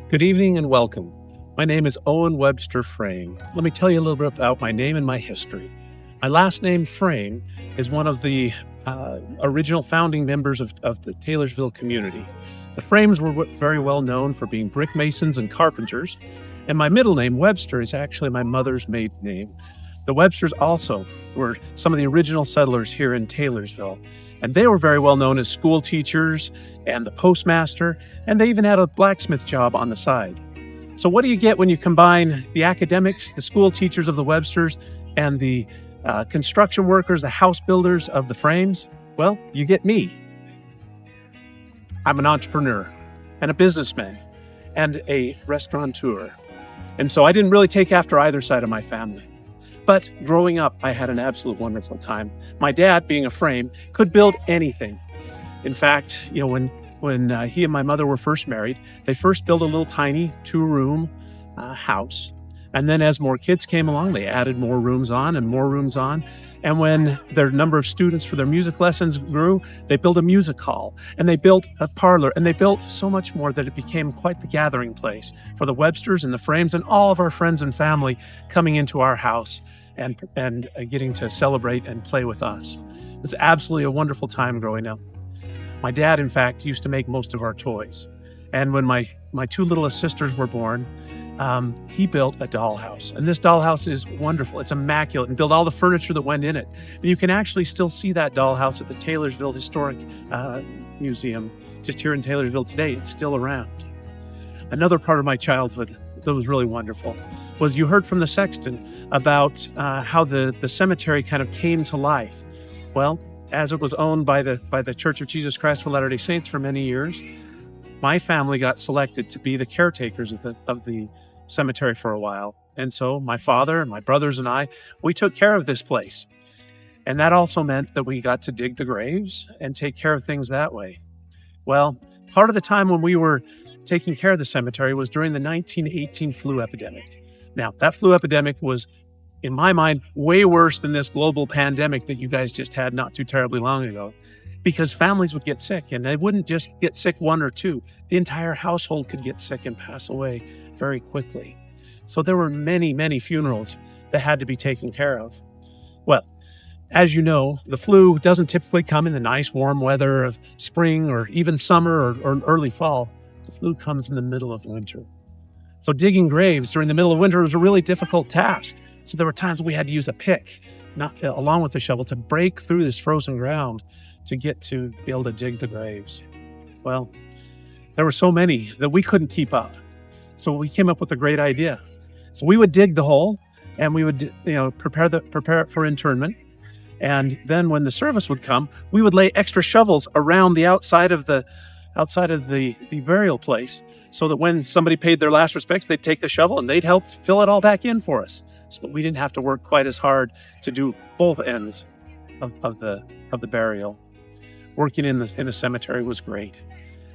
Good evening and welcome. My name is Owen Webster Frame. Let me tell you a little bit about my name and my history. My last name, Frame, is one of the original founding members of the Taylorsville community. The Frames were very well known for being brick masons and carpenters, and my middle name, Webster, is actually my mother's maiden name. The Websters also were some of the original settlers here in Taylorsville, and they were very well known as school teachers and the postmaster, and they even had a blacksmith job on the side. So what do you get when you combine the academics, the school teachers of the Websters, and the construction workers, the house builders of the Frames? Well, you get me. I'm an entrepreneur and a businessman and a restaurateur. And so I didn't really take after either side of my family. But growing up, I had an absolute wonderful time. My dad, being a Frame, could build anything. In fact, when he and my mother were first married, they first built a little tiny 2-room house. And then as more kids came along, they added more rooms on and more rooms on. And when their number of students for their music lessons grew, they built a music hall and they built a parlor and they built so much more that it became quite the gathering place for the Websters and the Frames and all of our friends and family coming into our house and getting to celebrate and play with us. It was absolutely a wonderful time growing up. My dad, in fact, used to make most of our toys. And when my two littlest sisters were born, he built a dollhouse. And this dollhouse is wonderful. It's immaculate, and built all the furniture that went in it. And you can actually still see that dollhouse at the Taylorsville Historic Museum just here in Taylorsville today. It's still around. Another part of my childhood that was really wonderful was you heard from the sexton about how the cemetery kind of came to life. Well, as it was owned by the Church of Jesus Christ for Latter-day Saints for many years, my family got selected to be the caretakers of the cemetery for a while. And so my father and my brothers and I, we took care of this place. And that also meant that we got to dig the graves and take care of things that way. Well, part of the time when we were taking care of the cemetery was during the 1918 flu epidemic. Now, that flu epidemic was, in my mind, way worse than this global pandemic that you guys just had not too terribly long ago, because families would get sick, and they wouldn't just get sick one or two. The entire household could get sick and pass away very quickly. So there were many, many funerals that had to be taken care of. Well, as you know, the flu doesn't typically come in the nice warm weather of spring or even summer or early fall. The flu comes in the middle of winter. So digging graves during the middle of winter was a really difficult task. So there were times we had to use a pick, along with the shovel, to break through this frozen ground to get to be able to dig the graves. Well, there were so many that we couldn't keep up. So we came up with a great idea. So we would dig the hole and we would, prepare it for interment. And then when the service would come, we would lay extra shovels around the outside of the burial place, so that when somebody paid their last respects, they'd take the shovel and they'd help fill it all back in for us, so that we didn't have to work quite as hard to do both ends of the burial. Working in the cemetery was great,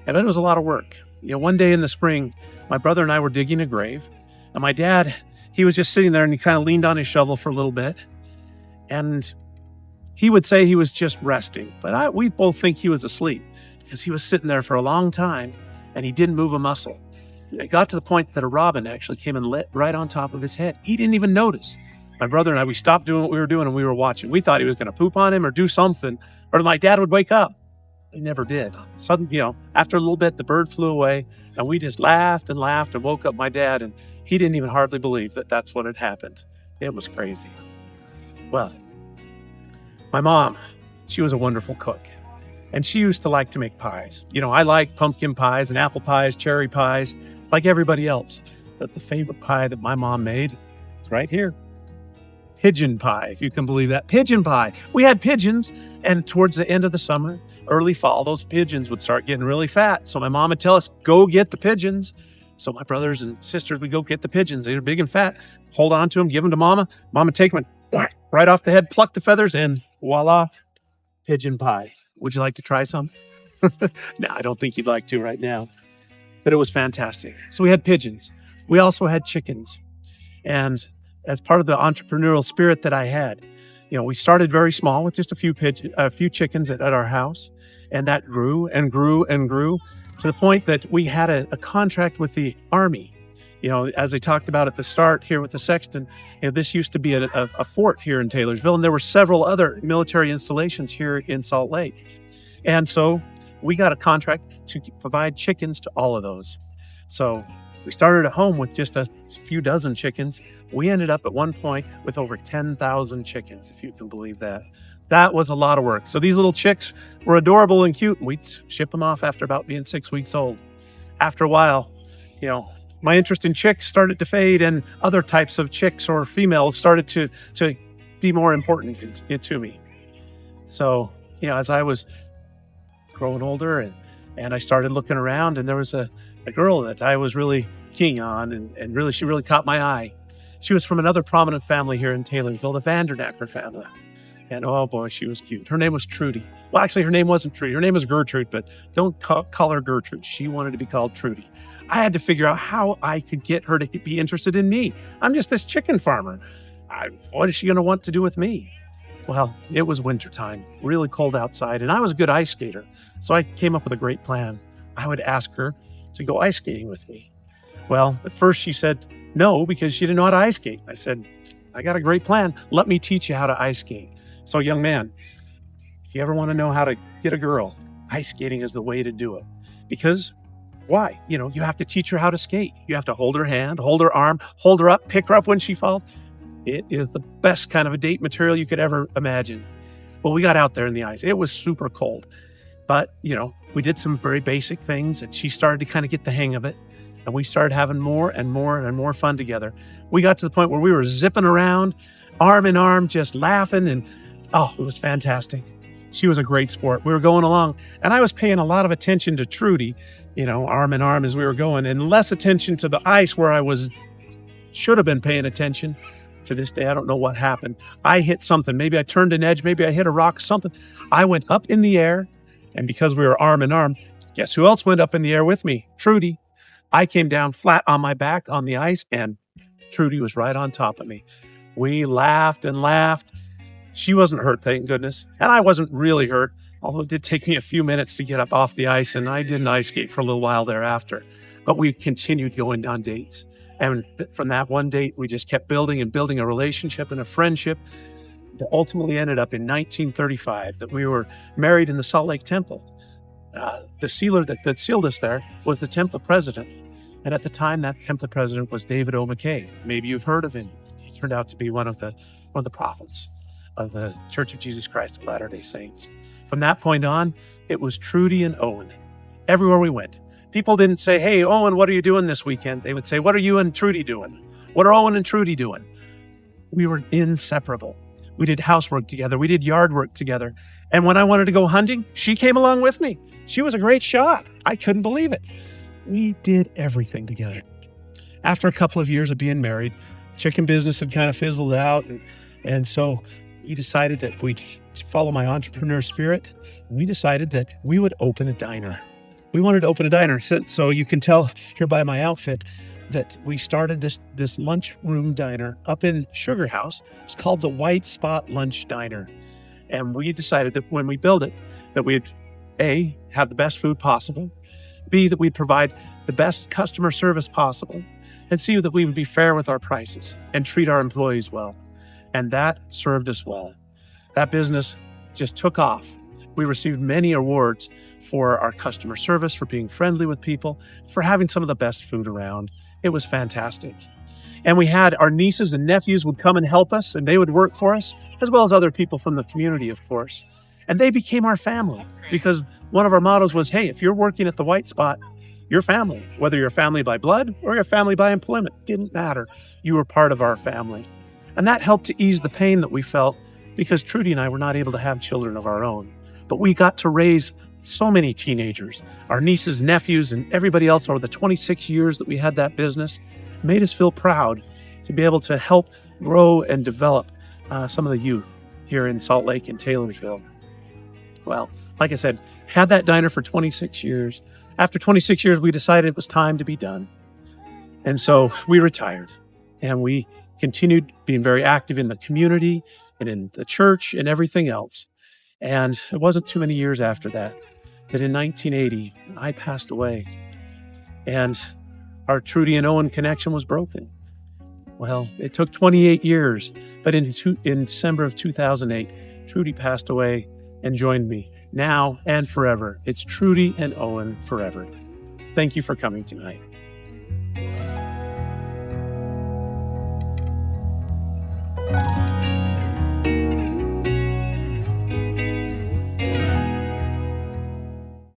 and it was a lot of work. One day in the spring, my brother and I were digging a grave, and my dad, he was just sitting there and he kind of leaned on his shovel for a little bit, and he would say he was just resting, but we both think he was asleep, because he was sitting there for a long time and he didn't move a muscle. It got to the point that a robin actually came and lit right on top of his head. He didn't even notice. My brother and I, we stopped doing what we were doing and we were watching. We thought he was going to poop on him or do something, or my dad would wake up. He never did. Suddenly, after a little bit, the bird flew away and we just laughed and woke up my dad, and he didn't even hardly believe that that's what had happened. It was crazy. Well, my mom, she was a wonderful cook. And she used to like to make pies. I like pumpkin pies and apple pies, cherry pies, like everybody else. But the favorite pie that my mom made is right here. Pigeon pie, if you can believe that. Pigeon pie. We had pigeons, and towards the end of the summer, early fall, those pigeons would start getting really fat. So my mom would tell us, go get the pigeons. So my brothers and sisters would go get the pigeons. They were big and fat. Hold on to them, give them to Mama. Mama would take them and right off the head, pluck the feathers, and voila, pigeon pie. Would you like to try some? No, I don't think you'd like to right now. But it was fantastic. So we had pigeons. We also had chickens. And as part of the entrepreneurial spirit that I had, we started very small with just a few chickens at our house. And that grew and grew and grew. to the point that we had a contract with the Army. As I talked about at the start here with the sexton, this used to be a fort here in Taylorsville, and there were several other military installations here in Salt Lake. And so we got a contract to provide chickens to all of those. So we started at home with just a few dozen chickens. We ended up at one point with over 10,000 chickens, if you can believe that. That was a lot of work. So these little chicks were adorable and cute, and we'd ship them off after about being 6 weeks old. After a while, my interest in chicks started to fade, and other types of chicks or females started to be more important to me. So, as I was growing older and I started looking around, and there was a girl that I was really keen on, and really, she really caught my eye. She was from another prominent family here in Taylorsville, the Vandernacker family. And oh boy, she was cute. Her name was Trudy. Well, actually, her name wasn't Trudy. Her name was Gertrude, but don't call her Gertrude. She wanted to be called Trudy. I had to figure out how I could get her to be interested in me. I'm just this chicken farmer. What is she going to want to do with me? Well, it was wintertime, really cold outside, and I was a good ice skater. So I came up with a great plan. I would ask her to go ice skating with me. Well, at first she said no, because she didn't know how to ice skate. I said, I got a great plan. Let me teach you how to ice skate. So, young man, if you ever want to know how to get a girl, ice skating is the way to do it. Because why? You have to teach her how to skate. You have to hold her hand, hold her arm, hold her up, pick her up when she falls. It is the best kind of a date material you could ever imagine. Well, we got out there in the ice. It was super cold. But, we did some very basic things, and she started to kind of get the hang of it. And we started having more and more and more fun together. We got to the point where we were zipping around, arm in arm, just laughing, and it was fantastic. She was a great sport. We were going along, and I was paying a lot of attention to Trudy, arm in arm as we were going, and less attention to the ice where I should have been paying attention. To this day, I don't know what happened. I hit something. Maybe I turned an edge. Maybe I hit a rock, something. I went up in the air, and because we were arm in arm, guess who else went up in the air with me? Trudy. I came down flat on my back on the ice, and Trudy was right on top of me. We laughed and laughed. She wasn't hurt, thank goodness. And I wasn't really hurt, although it did take me a few minutes to get up off the ice, and I didn't ice skate for a little while thereafter. But we continued going on dates. And from that one date, we just kept building and building a relationship and a friendship that ultimately ended up in 1935, that we were married in the Salt Lake Temple. The sealer that sealed us there was the temple president. And at the time, that temple president was David O. McKay. Maybe you've heard of him. He turned out to be one of the prophets of the Church of Jesus Christ of Latter-day Saints. From that point on, it was Trudy and Owen. Everywhere we went. People didn't say, hey, Owen, what are you doing this weekend? They would say, what are you and Trudy doing? What are Owen and Trudy doing? We were inseparable. We did housework together. We did yard work together. And when I wanted to go hunting, she came along with me. She was a great shot. I couldn't believe it. We did everything together. After a couple of years of being married, chicken business had kind of fizzled out. And so we decided that we'd follow my entrepreneur spirit. And we decided that we would open a diner. We wanted to open a diner. So you can tell here by my outfit that we started this lunchroom diner up in Sugar House. It's called the White Spot Lunch Diner. And we decided that when we build it, that we'd A, have the best food possible, B, that we'd provide the best customer service possible, and C, that we would be fair with our prices and treat our employees well. And that served us well. That business just took off. We received many awards for our customer service, for being friendly with people, for having some of the best food around. It was fantastic. And we had our nieces and nephews would come and help us, and they would work for us, as well as other people from the community, of course. And they became our family, because one of our mottos was, hey, if you're working at the White Spot, you're family. Whether you're family by blood or you're family by employment, didn't matter. You were part of our family. And that helped to ease the pain that we felt, because Trudy and I were not able to have children of our own. But we got to raise so many teenagers. Our nieces, nephews, and everybody else over the 26 years that we had that business made us feel proud to be able to help grow and develop some of the youth here in Salt Lake and Taylorsville. Well, like I said, had that diner for 26 years. After 26 years, we decided it was time to be done. And so we retired, and we continued being very active in the community and in the church and everything else. And it wasn't too many years after that that in 1980, I passed away and our Trudy and Owen connection was broken. Well, it took 28 years, but in December of 2008, Trudy passed away and joined me. Now and forever, it's Trudy and Owen forever. Thank you for coming tonight.